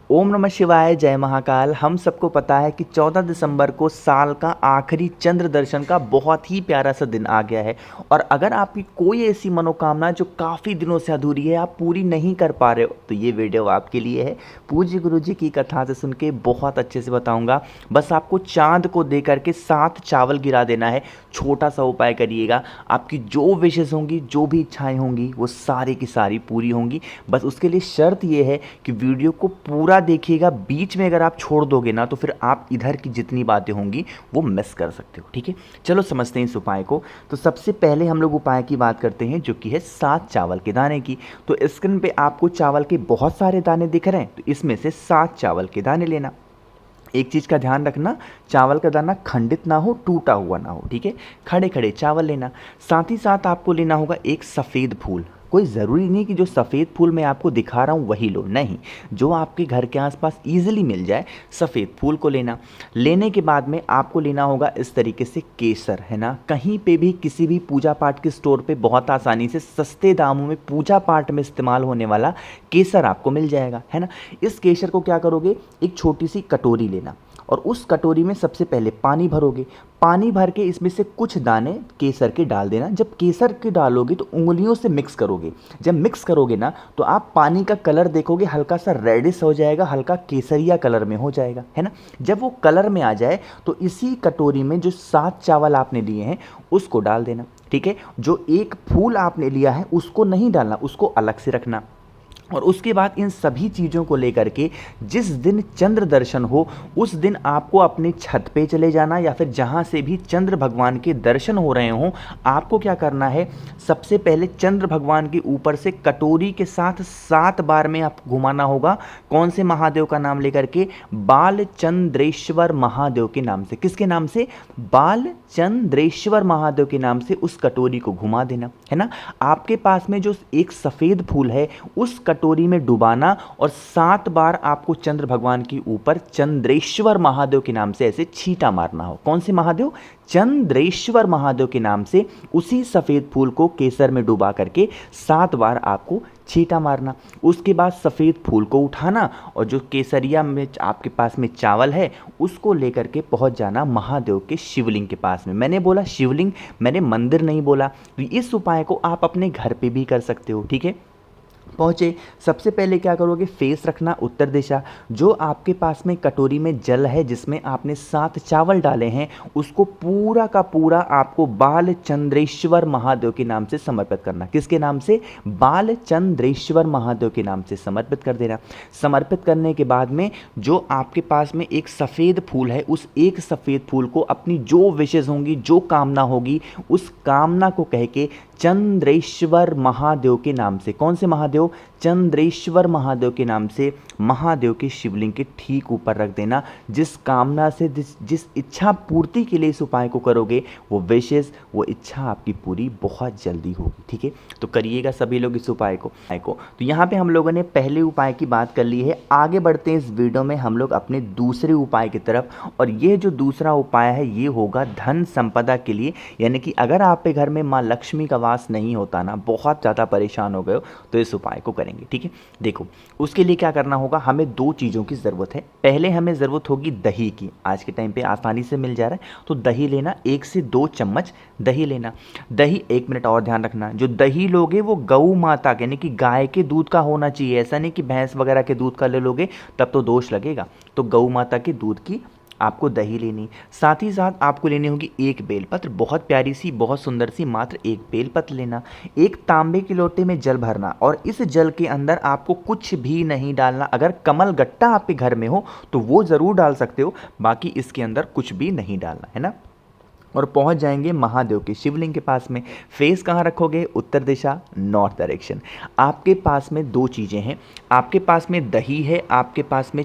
ओम नमः शिवाय, जय महाकाल। हम सबको पता है कि 14 दिसंबर को साल का आखिरी चंद्र दर्शन का बहुत ही प्यारा सा दिन आ गया है। और अगर आपकी कोई ऐसी मनोकामना जो काफ़ी दिनों से अधूरी है, आप पूरी नहीं कर पा रहे हो, तो ये वीडियो आपके लिए है। पूज्य गुरु जी की कथा से सुन के बहुत अच्छे से बताऊंगा। बस आपको चांद को दे करके 7 चावल गिरा देना है। छोटा सा उपाय करिएगा, आपकी जो विशेष होंगी, जो भी इच्छाएं होंगी, वो सारी की सारी पूरी होंगी। बस उसके लिए शर्त ये है कि वीडियो को पूरा देखिएगा। बीच में अगर आप छोड़ दोगे ना, तो फिर आप इधर की जितनी बातें होंगी वो मिस कर सकते हो। ठीक है, चलो समझते हैं इस उपाय को। तो सबसे पहले हम लोग उपाय की बात करते हैं, जो कि है 7 चावल के दाने की। तो स्क्रीन पे आपको चावल के बहुत सारे दाने दिख रहे हैं, तो इसमें से 7 चावल के दाने लेना। एक चीज़ का ध्यान रखना, चावल का दाना खंडित ना हो, टूटा हुआ ना हो। ठीक है, खड़े खड़े चावल लेना। साथ ही साथ आपको लेना होगा एक सफ़ेद फूल। कोई ज़रूरी नहीं कि जो सफ़ेद फूल मैं आपको दिखा रहा हूँ वही लो, नहीं, जो आपके घर के आसपास ईजिली मिल जाए, सफ़ेद फूल को लेना। लेने के बाद में आपको लेना होगा इस तरीके से केसर, है ना। कहीं पे भी किसी भी पूजा पाठ के स्टोर पे बहुत आसानी से सस्ते दामों में पूजा पाठ में इस्तेमाल होने वाला केसर आपको मिल जाएगा, है ना। इस केसर को क्या करोगे, एक छोटी सी कटोरी लेना और उस कटोरी में सबसे पहले पानी भरोगे। पानी भर के इसमें से कुछ दाने केसर के डाल देना। जब केसर के डालोगे तो उंगलियों से मिक्स करोगे। जब मिक्स करोगे ना, तो आप पानी का कलर देखोगे, हल्का सा रेडिश हो जाएगा, हल्का केसरिया कलर में हो जाएगा, है ना। जब वो कलर में आ जाए तो इसी कटोरी में जो 7 चावल आपने लिए हैं उसको डाल देना। ठीक है, जो एक फूल आपने लिया है उसको नहीं डालना, उसको अलग से रखना। और उसके बाद इन सभी चीज़ों को लेकर के जिस दिन चंद्र दर्शन हो उस दिन आपको अपने छत पे चले जाना, या फिर जहाँ से भी चंद्र भगवान के दर्शन हो रहे हों, आपको क्या करना है, सबसे पहले चंद्र भगवान के ऊपर से कटोरी के साथ 7 बार में आप घुमाना होगा। कौन से महादेव का नाम लेकर के, बालचंद्रेश्वर महादेव के नाम से। किसके नाम से, बालचंद्रेश्वर महादेव के नाम से उस कटोरी को घुमा देना, है ना। आपके पास में जो एक सफ़ेद फूल है उस कटोरी में डुबाना और 7 बार आपको चंद्र भगवान के ऊपर चंद्रेश्वर महादेव के नाम से ऐसे छींटा मारना हो। कौन से महादेव, चंद्रेश्वर महादेव के नाम से उसी सफ़ेद फूल को केसर में डुबा करके 7 बार आपको छींटा मारना। उसके बाद सफ़ेद फूल को उठाना और जो केसरिया में आपके पास में चावल है उसको लेकर के पहुंच जाना महादेव के शिवलिंग के पास में। मैंने बोला शिवलिंग, मैंने मंदिर नहीं बोला। तो इस उपाय को आप अपने घर पे भी कर सकते हो। ठीक है, पहुँचे, सबसे पहले क्या करोगे, फेस रखना उत्तर दिशा। जो आपके पास में कटोरी में जल है जिसमें आपने 7 चावल डाले हैं उसको पूरा का पूरा आपको बालचंद्रेश्वर महादेव के नाम से समर्पित करना। किसके नाम से, बालचंद्रेश्वर महादेव के नाम से समर्पित कर देना। समर्पित करने के बाद में जो आपके पास में एक सफ़ेद फूल है, उस एक सफ़ेद फूल को अपनी जो विशेष होंगी, जो कामना होगी, उस कामना को कह के चंद्रेश्वर महादेव के नाम से, कौन से महादेव, चंद्रेश्वर महादेव के नाम से महादेव के शिवलिंग के ठीक ऊपर रख देना। जिस कामना से जिस इच्छा पूर्ति के लिए इस उपाय को करोगे वो विशेष, वो इच्छा आपकी पूरी बहुत जल्दी होगी। ठीक है, तो करिएगा सभी लोग इस उपाय को। तो यहाँ पे हम लोगों ने पहले उपाय की बात कर ली है। आगे बढ़ते हैं इस वीडियो में हम लोग अपने दूसरे उपाय की तरफ। और ये जो दूसरा उपाय है ये होगा धन संपदा के लिए। यानी कि अगर आपके घर में माँ लक्ष्मी का वास नहीं होता ना, बहुत ज़्यादा परेशान हो गए हो, तो इस उपाय को करेंगे। ठीक है, देखो उसके लिए क्या करना होगा, हमें 2 चीज़ों की ज़रूरत है। पहले हमें ज़रूरत होगी दही की। आज के टाइम पे आसानी से मिल जा रहा है, तो दही लेना, 1 से 2 चम्मच दही लेना। दही, 1 मिनट और ध्यान रखना, जो दही लोगे वो गऊ माता के यानी कि गाय के दूध का होना चाहिए। ऐसा नहीं कि भैंस वगैरह के दूध का ले लोगे तब तो दोष लगेगा। तो गऊ माता के दूध की आपको दही लेनी। साथ ही साथ आपको लेनी होगी एक बेलपत्र, बहुत प्यारी सी, बहुत सुंदर सी, मात्र एक बेलपत्र लेना। एक तांबे के लोटे में जल भरना और इस जल के अंदर आपको कुछ भी नहीं डालना। अगर कमल गट्टा आपके घर में हो तो वो ज़रूर डाल सकते हो, बाकी इसके अंदर कुछ भी नहीं डालना, है ना। और पहुंच जाएंगे महादेव के शिवलिंग के पास में। फेस कहाँ रखोगे, उत्तर दिशा, नॉर्थ डायरेक्शन। आपके पास में 2 चीज़ें हैं, आपके पास में दही है, आपके पास में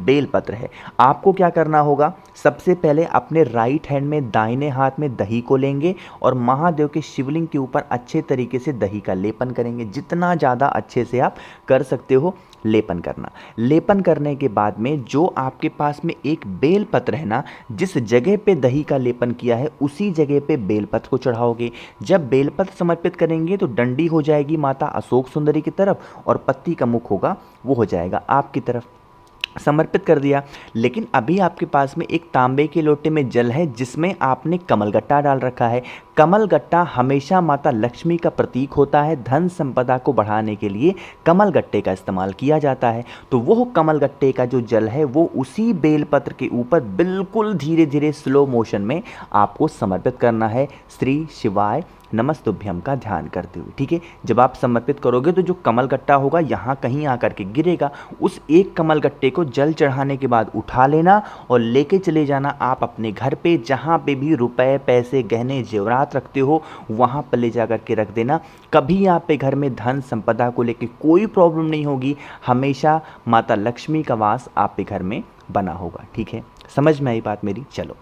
बेलपत्र है। आपको क्या करना होगा, सबसे पहले अपने राइट हैंड में दाहिने हाथ में दही को लेंगे और महादेव के शिवलिंग के ऊपर अच्छे तरीके से दही का लेपन करेंगे। जितना ज़्यादा अच्छे से आप कर सकते हो लेपन करना। लेपन करने के बाद में जो आपके पास में एक बेलपत्र है ना, जिस जगह पे दही का लेपन किया है उसी जगह पे बेलपत्र को चढ़ाओगे। जब बेलपत्र समर्पित करेंगे तो डंडी हो जाएगी माता अशोक सुंदरी की तरफ और पत्ती का मुख होगा वो हो जाएगा आपकी तरफ। समर्पित कर दिया। लेकिन अभी आपके पास में एक तांबे के लोटे में जल है जिसमें आपने कमलगट्टा डाल रखा है। कमलगट्टा हमेशा माता लक्ष्मी का प्रतीक होता है, धन संपदा को बढ़ाने के लिए कमलगट्टे का इस्तेमाल किया जाता है। तो वो कमलगट्टे का जो जल है वो उसी बेलपत्र के ऊपर बिल्कुल धीरे धीरे स्लो मोशन में आपको समर्पित करना है, श्री शिवाय नमस्तुभ्यम का ध्यान करते हुए। ठीक है, जब आप समर्पित करोगे तो जो कमलगट्टा होगा यहाँ कहीं आकर के गिरेगा। उस एक कमलगट्टे को जल चढ़ाने के बाद उठा लेना और लेके चले जाना आप अपने घर पे, जहाँ पे भी रुपए पैसे गहने जेवरात रखते हो वहाँ पर ले जा कर के रख देना। कभी आप पे घर में धन संपदा को लेके कोई प्रॉब्लम नहीं होगी, हमेशा माता लक्ष्मी का वास आप पे घर में बना होगा। ठीक है, समझ में आई बात मेरी? चलो,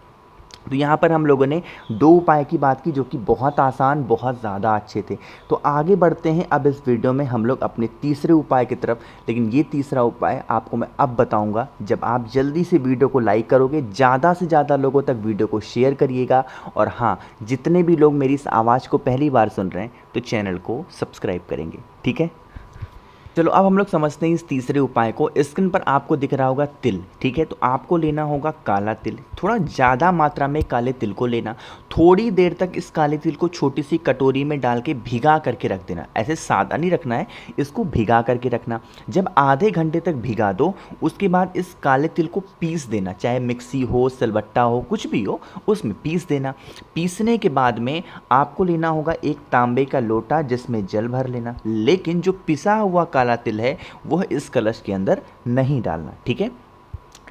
तो यहाँ पर हम लोगों ने 2 उपाय की बात की जो कि बहुत आसान, बहुत ज़्यादा अच्छे थे। तो आगे बढ़ते हैं अब इस वीडियो में हम लोग अपने तीसरे उपाय की तरफ। लेकिन ये तीसरा उपाय आपको मैं अब बताऊंगा जब आप जल्दी से वीडियो को लाइक करोगे, ज़्यादा से ज़्यादा लोगों तक वीडियो को शेयर करिएगा। और हाँ, जितने भी लोग मेरी इस आवाज़ को पहली बार सुन रहे हैं तो चैनल को सब्सक्राइब करेंगे। ठीक है, चलो अब हम लोग समझते हैं इस तीसरे उपाय को। स्क्रीन पर आपको दिख रहा होगा तिल। ठीक है, तो आपको लेना होगा काला तिल, थोड़ा ज़्यादा मात्रा में काले तिल को लेना। थोड़ी देर तक इस काले तिल को छोटी सी कटोरी में डाल के भिगा करके रख देना। ऐसे सादा नहीं रखना है, इसको भिगा करके रखना। जब आधे घंटे तक भिगा दो उसके बाद इस काले तिल को पीस देना, चाहे मिक्सी हो, सिलबट्टा हो, कुछ भी हो उसमें पीस देना। पीसने के बाद में आपको लेना होगा एक तांबे का लोटा जिसमें जल भर लेना। लेकिन जो पिसा हुआ काला तिल है वह इस कलश के अंदर नहीं डालना। ठीक है,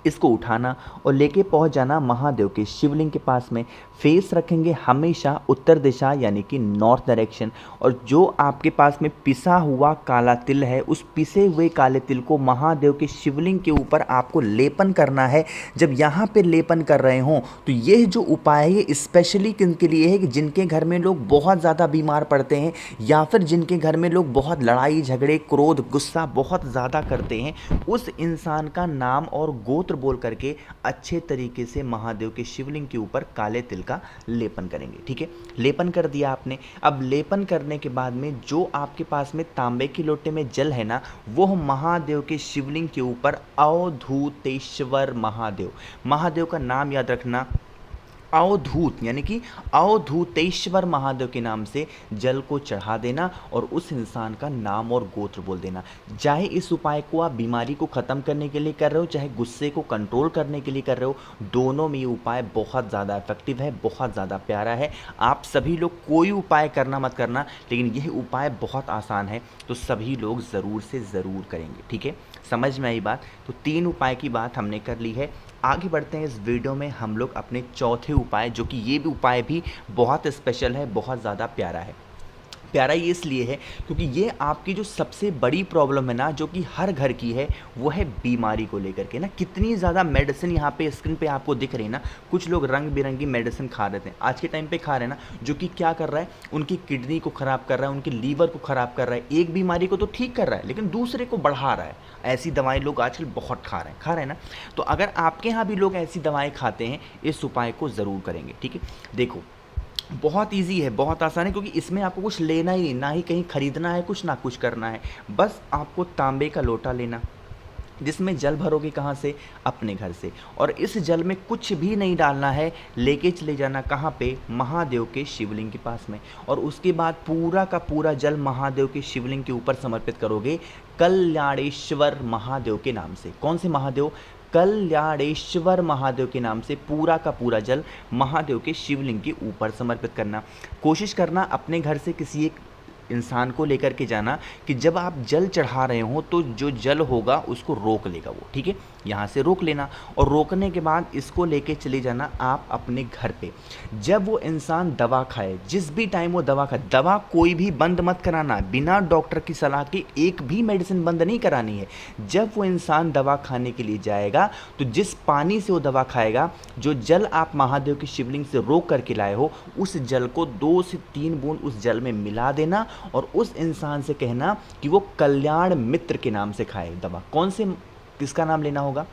इसको उठाना और लेके पहुंच जाना महादेव के शिवलिंग के पास में। फेस रखेंगे हमेशा उत्तर दिशा यानी कि नॉर्थ डायरेक्शन। और जो आपके पास में पिसा हुआ काला तिल है उस पिसे हुए काले तिल को महादेव के शिवलिंग के ऊपर आपको लेपन करना है। जब यहाँ पे लेपन कर रहे हों तो यह जो उपाय है ये स्पेशली किनके लिए है कि जिनके घर में लोग बहुत ज़्यादा बीमार पड़ते हैं या फिर जिनके घर में लोग बहुत लड़ाई झगड़े क्रोध गुस्सा बहुत ज़्यादा करते हैं, उस इंसान का नाम और गोत्र बोल करके अच्छे तरीके से महादेव के शिवलिंग के ऊपर काले तिल का लेपन करेंगे। ठीक है, लेपन कर दिया आपने। अब लेपन करने के बाद में जो आपके पास में तांबे के लोटे में जल है ना, वो महादेव के शिवलिंग के ऊपर अवधूतेश्वर महादेव, महादेव का नाम याद रखना, अवधूत यानी कि अवधूतेश्वर महादेव के नाम से जल को चढ़ा देना और उस इंसान का नाम और गोत्र बोल देना। चाहे इस उपाय को आप बीमारी को ख़त्म करने के लिए कर रहे हो, चाहे गुस्से को कंट्रोल करने के लिए कर रहे हो, दोनों में ये उपाय बहुत ज़्यादा इफेक्टिव है, बहुत ज़्यादा प्यारा है। आप सभी लोग कोई उपाय करना मत करना, लेकिन यह उपाय बहुत आसान है तो सभी लोग ज़रूर से ज़रूर करेंगे। ठीक है, समझ में आई बात? तो 3 उपाय की बात हमने कर ली है। आगे बढ़ते हैं इस वीडियो में हम लोग अपने चौथे उपाय, जो कि ये भी उपाय भी बहुत स्पेशल है, बहुत ज़्यादा प्यारा है। प्यारा ये इसलिए है क्योंकि ये आपकी जो सबसे बड़ी प्रॉब्लम है ना, जो कि हर घर की है, वो है बीमारी को लेकर के ना। कितनी ज़्यादा मेडिसिन यहाँ पे स्क्रीन पे आपको दिख रही है ना, कुछ लोग रंग बिरंगी मेडिसिन खा रहे थे आज के टाइम पे खा रहे हैं ना, जो कि क्या कर रहा है, उनकी किडनी को ख़राब कर रहा है, उनके लीवर को ख़राब कर रहा है। एक बीमारी को तो ठीक कर रहा है लेकिन दूसरे को बढ़ा रहा है। ऐसी दवाएं लोग आजकल बहुत खा रहे हैं ना। तो अगर आपके यहाँ भी लोग ऐसी दवाएँ खाते हैं, इस उपाय को ज़रूर करेंगे। ठीक है, देखो बहुत इजी है, बहुत आसान है, क्योंकि इसमें आपको कुछ लेना ही नहीं, ना ही कहीं खरीदना है कुछ, ना कुछ करना है। बस आपको तांबे का लोटा लेना जिसमें जल भरोगे कहाँ से, अपने घर से, और इस जल में कुछ भी नहीं डालना है, लेके चले जाना कहाँ पे, महादेव के शिवलिंग के पास में। और उसके बाद पूरा का पूरा जल महादेव के शिवलिंग के ऊपर समर्पित करोगे कल्याणेश्वर महादेव के नाम से। कौन से महादेव? कल्याणेश्वर महादेव के नाम से पूरा का पूरा जल महादेव के शिवलिंग के ऊपर समर्पित करना। कोशिश करना अपने घर से किसी एक इंसान को लेकर के जाना कि जब आप जल चढ़ा रहे हो तो जो जल होगा उसको रोक लेगा वो। ठीक है, यहाँ से रोक लेना और रोकने के बाद इसको लेके चले जाना आप अपने घर पे। जब वो इंसान दवा खाए, जिस भी टाइम वो दवा खाए, दवा कोई भी बंद मत कराना, बिना डॉक्टर की सलाह के एक भी मेडिसिन बंद नहीं करानी है। जब वो इंसान दवा खाने के लिए जाएगा तो जिस पानी से वो दवा खाएगा, जो जल आप महादेव के शिवलिंग से रोक करके लाए हो, उस जल को 2 से 3 बूंद उस जल में मिला देना और उस इंसान से कहना कि वो कल्याण मित्र के नाम से खाए दवा। कौन से, किसका नाम लेना होगा?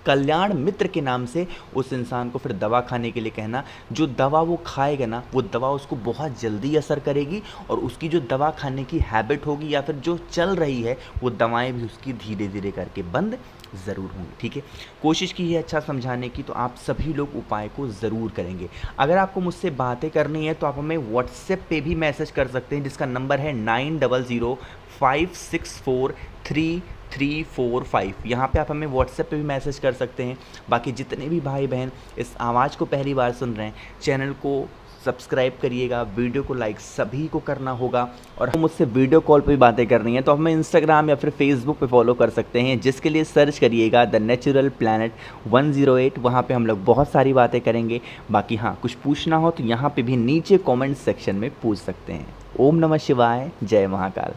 कल्याण मित्र के नाम से उस इंसान को फिर दवा खाने के लिए कहना। जो दवा वो खाएगा ना, वो दवा उसको बहुत जल्दी असर करेगी और उसकी जो दवा खाने की हैबिट होगी या फिर जो चल रही है वो दवाएं भी उसकी धीरे धीरे करके बंद ज़रूर होंगी। ठीक है, कोशिश की है अच्छा समझाने की, तो आप सभी लोग उपाय को ज़रूर करेंगे। अगर आपको मुझसे बातें करनी है तो आप हमें व्हाट्सएप पे भी मैसेज कर सकते हैं, जिसका नंबर है 9005643345। यहाँ पे आप हमें व्हाट्सएप पे भी मैसेज कर सकते हैं। बाकी जितने भी भाई बहन इस आवाज़ को पहली बार सुन रहे हैं, चैनल को सब्सक्राइब करिएगा, वीडियो को लाइक सभी को करना होगा। और मुझसे वीडियो कॉल पे भी बातें करनी है तो हमें इंस्टाग्राम या फिर फेसबुक पे फॉलो कर सकते हैं, जिसके लिए सर्च करिएगा द नेचुरल प्लैनेट 108। वहाँ पे हम लोग बहुत सारी बातें करेंगे। बाकी हाँ, कुछ पूछना हो तो यहाँ पे भी नीचे कमेंट सेक्शन में पूछ सकते हैं। ओम नमः शिवाय, जय महाकाल।